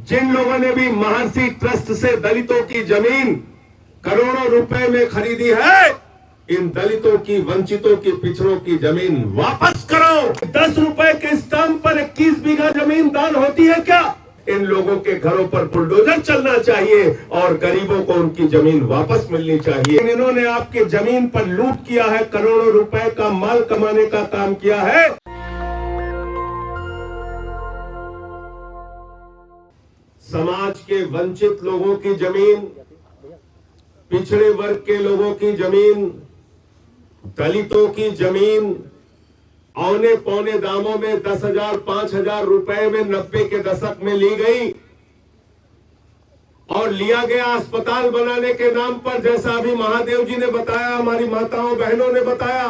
जिन लोगों ने भी महर्षि ट्रस्ट से दलितों की जमीन करोड़ों रुपए में खरीदी है, इन दलितों की, वंचितों की, पिछड़ों की जमीन वापस करो। 10 रुपए के स्टाम्प पर 21 बीघा जमीन दान होती है क्या? इन लोगों के घरों पर बुलडोजर चलना चाहिए और गरीबों को उनकी जमीन वापस मिलनी चाहिए। इन्होंने आपके जमीन पर लूट किया है, करोड़ों रुपए का माल कमाने का काम किया है। समाज के वंचित लोगों की जमीन, पिछड़े वर्ग के लोगों की जमीन, दलितों की जमीन औने पौने दामों में 10,000 5,000 रुपए में 90 के दशक में ली गई और लिया गया अस्पताल बनाने के नाम पर। जैसा अभी महादेव जी ने बताया, हमारी माताओं बहनों ने बताया,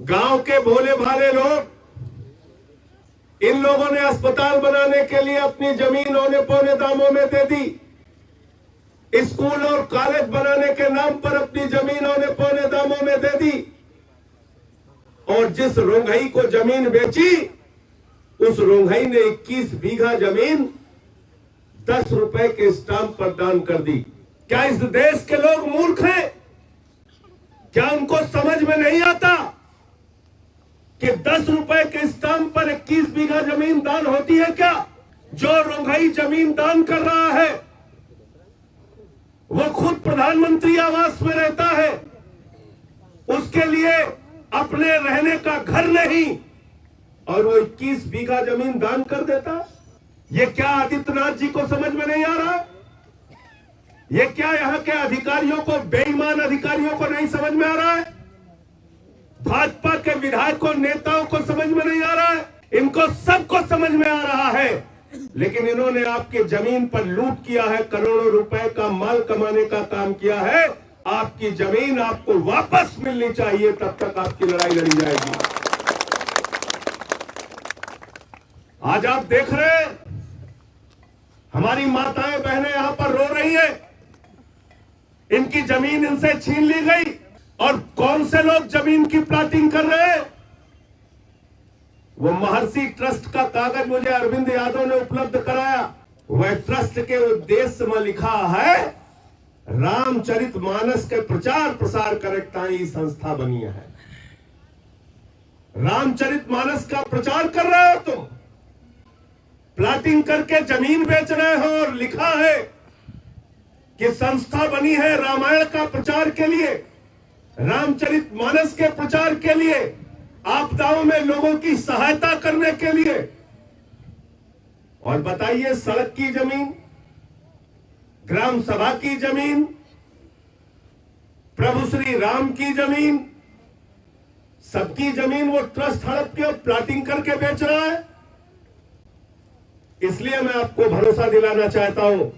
गांव के भोले भाले लोग, इन लोगों ने अस्पताल बनाने के लिए अपनी जमीन औने पौने दामों में दे दी। स्कूल और कॉलेज बनाने के नाम पर अपनी जमीन औने पौने दामों में दे दी और जिस रोंघई को जमीन बेची, उस रोंघई ने 21 बीघा जमीन 10 रुपए के स्टाम्प पर दान कर दी। क्या इस देश के लोग मूर्ख हैं? क्या उनको समझ में नहीं आता कि 10 रुपए के स्टाम्प पर 21 बीघा जमीन दान होती है क्या? जो रोंघई जमीन दान कर रहा है वो खुद प्रधानमंत्री आवास में रहता है, उसके लिए अपने रहने का घर नहीं, और वो 21 बीघा जमीन दान कर देता। ये क्या आदित्यनाथ जी को समझ में नहीं आ रहा? ये क्या यहाँ के अधिकारियों को, बेईमान अधिकारियों को नहीं समझ में आ रहा है? भाजपा के विधायकों, नेताओं को समझ में नहीं आ रहा है? इनको सबको समझ में आ रहा है, लेकिन इन्होंने आपके जमीन पर लूट किया है, करोड़ों रुपए का माल कमाने का काम किया है। आपकी जमीन आपको वापस मिलनी चाहिए, तब तक आपकी लड़ाई लड़ी जाएगी। आज आप देख रहे हैं, हमारी माताएं बहनें यहां पर रो रही है, इनकी जमीन इनसे छीन ली गई। और कौन से लोग जमीन की प्लाटिंग कर रहे हैं? वो महर्षि ट्रस्ट का कागज मुझे अरविंद यादव ने उपलब्ध कराया। वह ट्रस्ट के उद्देश्य में लिखा है, रामचरितमानस के प्रचार प्रसार करताई संस्था बनी है। रामचरितमानस का प्रचार कर रहे हो तुम, प्लाटिंग करके जमीन बेच रहे हो, और लिखा है कि संस्था बनी है रामायण का प्रचार के लिए, रामचरितमानस के प्रचार के लिए, आपदाओं में लोगों की सहायता करने के लिए। और बताइए, सड़क की जमीन, ग्राम सभा की जमीन, प्रभु श्री राम की जमीन, सबकी जमीन वो ट्रस्ट हड़प के प्लाटिंग करके बेच रहा है। इसलिए मैं आपको भरोसा दिलाना चाहता हूं,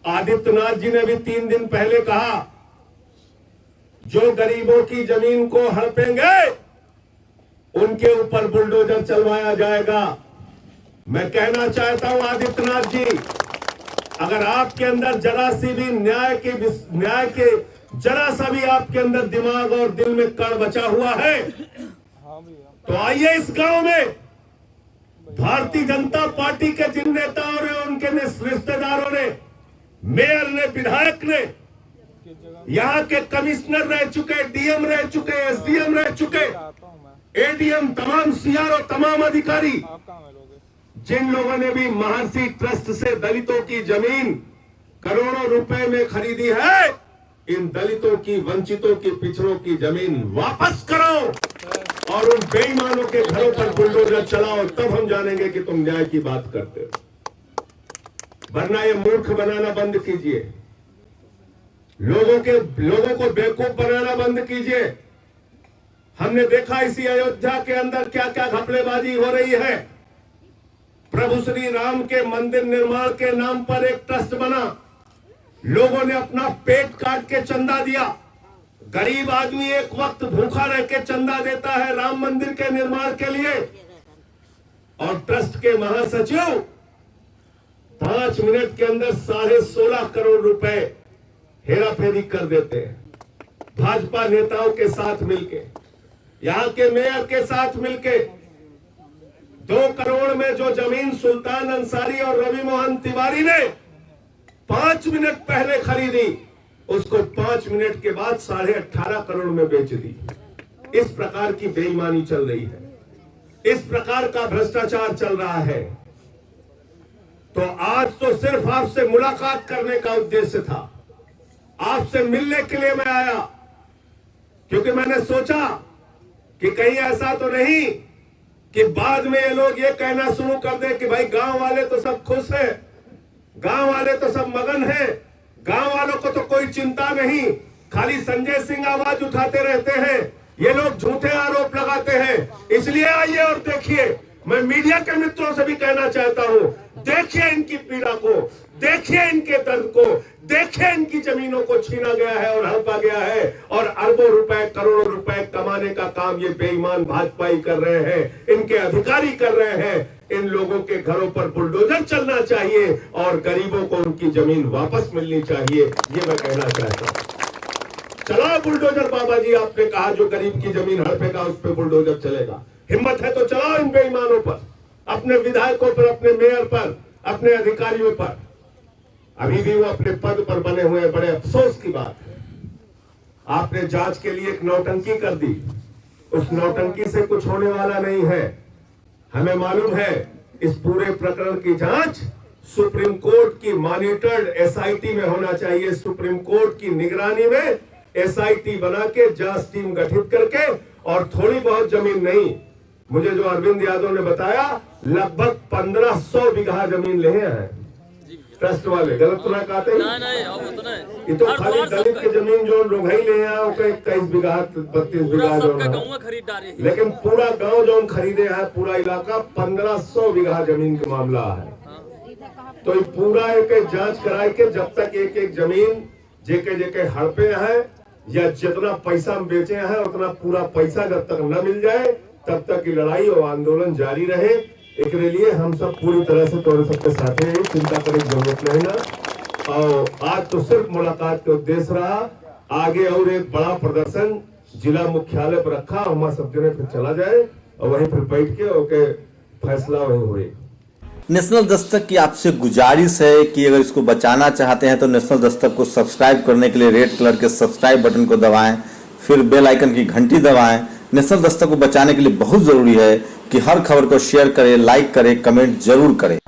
आदित्यनाथ जी ने भी 3 दिन पहले कहा, जो गरीबों की जमीन को हड़पेंगे उनके ऊपर बुलडोजर चलवाया जाएगा। मैं कहना चाहता हूं आदित्यनाथ जी, अगर आपके अंदर जरा सी भी न्याय के जरा सा भी आपके अंदर दिमाग और दिल में कण बचा हुआ है, तो आइए इस गांव में भारतीय जनता पार्टी के जिन नेताओं ने, उनके रिश्तेदारों ने, मेयर ने, विधायक ने, यहाँ के कमिश्नर रह चुके, डीएम रह चुके, एसडीएम रह चुके, एडीएम, तमाम सीआरओ, तमाम अधिकारी, जिन लोगों ने भी महर्षि ट्रस्ट से दलितों की जमीन करोड़ों रुपए में खरीदी है, इन दलितों की, वंचितों की, पिछड़ों की जमीन वापस करो और उन बेईमानों के घरों पर बुलडोजर चलाओ, तब हम जानेंगे कि तुम न्याय की बात करते हो। वरना ये मूर्ख बनाना बंद कीजिए, लोगों को बेवकूफ बनाना बंद कीजिए। हमने देखा इसी अयोध्या के अंदर क्या क्या घपलेबाजी हो रही है। प्रभु श्री राम के मंदिर निर्माण के नाम पर एक ट्रस्ट बना, लोगों ने अपना पेट काट के चंदा दिया। गरीब आदमी एक वक्त भूखा रह के चंदा देता है राम मंदिर के निर्माण के लिए, और ट्रस्ट के महासचिव 5 मिनट के अंदर 16.5 करोड़ रुपए हेरा फेरी कर देते हैं। भाजपा नेताओं के साथ मिलके, यहाँ के मेयर के साथ मिलके, 2 करोड़ में जो जमीन सुल्तान अंसारी और रवि मोहन तिवारी ने 5 मिनट पहले खरीदी, उसको 5 मिनट के बाद 18.5 करोड़ में बेच दी। इस प्रकार की बेईमानी चल रही है, इस प्रकार का भ्रष्टाचार चल रहा है। तो आज तो सिर्फ आपसे मुलाकात करने का उद्देश्य था, आपसे मिलने के लिए मैं आया, क्योंकि मैंने सोचा कि कहीं ऐसा तो नहीं कि बाद में ये लोग ये कहना शुरू कर दें कि भाई गांव वाले तो सब खुश हैं, गांव वाले तो सब मगन हैं, गांव वालों को तो कोई चिंता नहीं, खाली संजय सिंह आवाज उठाते रहते हैं, ये लोग झूठे आरोप लगाते हैं। इसलिए आइए और देखिए, मैं मीडिया के मित्रों से भी कहना चाहता हूं, देखिए इनकी पीड़ा को, देखिए इनके दर्द को, देखिए इनकी जमीनों को छीना गया है और हड़पा गया है, और अरबों रुपए करोड़ों रुपए कमाने का काम ये बेईमान भाजपाई कर रहे हैं, इनके अधिकारी कर रहे हैं। इन लोगों के घरों पर बुलडोजर चलना चाहिए और गरीबों को उनकी जमीन वापस मिलनी चाहिए, ये मैं कहना चाहता हूं। चलाओ बुलडोजर बाबा जी, आपने कहा जो गरीब की जमीन हड़पेगा उस पर बुलडोजर चलेगा। हिम्मत है तो चलाओ इन बेईमानों पर, अपने विधायकों पर, अपने मेयर पर, अपने अधिकारियों पर। अभी भी वो अपने पद पर बने हुए, बड़े अफसोस की बात है। आपने जांच के लिए एक नौटंकी कर दी, उस नौटंकी से कुछ होने वाला नहीं है। हमें मालूम है इस पूरे प्रकरण की जांच सुप्रीम कोर्ट की मॉनिटर्ड एसआईटी में होना चाहिए। सुप्रीम कोर्ट की निगरानी में एसआईटी बना के जांच टीम गठित करके, और थोड़ी बहुत जमीन नहीं, मुझे जो अरविंद यादव ने बताया लगभग 1500 बीघा जमीन ले हैं ट्रस्ट वाले। गलत तो ना कहते, ये तो खाली दलित की जमीन जो लोग ही ले हैं 21 बीघा 32 बीघा जो है, लेकिन पूरा गांव जो खरीदे हैं, पूरा इलाका 1500 बीघा जमीन का मामला है। तो ये पूरा एक जांच कराए के जब तक एक एक जमीन जेके जेके हड़पे हैं या जितना पैसा हम बेचे हैं उतना पूरा पैसा जब तक न मिल जाए तब तक की लड़ाई और आंदोलन जारी रहे। एक लिए हम सब पूरी तरह से तोड़ सबके साथ हैं, चिंता करने की जरूरत नहीं ना। और आज तो सिर्फ मुलाकात का उद्देश्य रहा, आगे और एक बड़ा प्रदर्शन जिला मुख्यालय पर रखा, हमारा सब जने फिर चला जाए और वहीं फिर बैठ के ओके फैसला वहीं हुए। नेशनल दस्तक की आपसे गुजारिश है कि अगर इसको बचाना चाहते हैं तो नेशनल दस्तक को सब्सक्राइब करने के लिए रेड कलर के सब्सक्राइब बटन को दबाएं, फिर बेल आइकन की घंटी दबाएं। नेशनल दस्तक को बचाने के लिए बहुत जरूरी है कि हर खबर को शेयर करें, लाइक करें, कमेंट जरूर करें।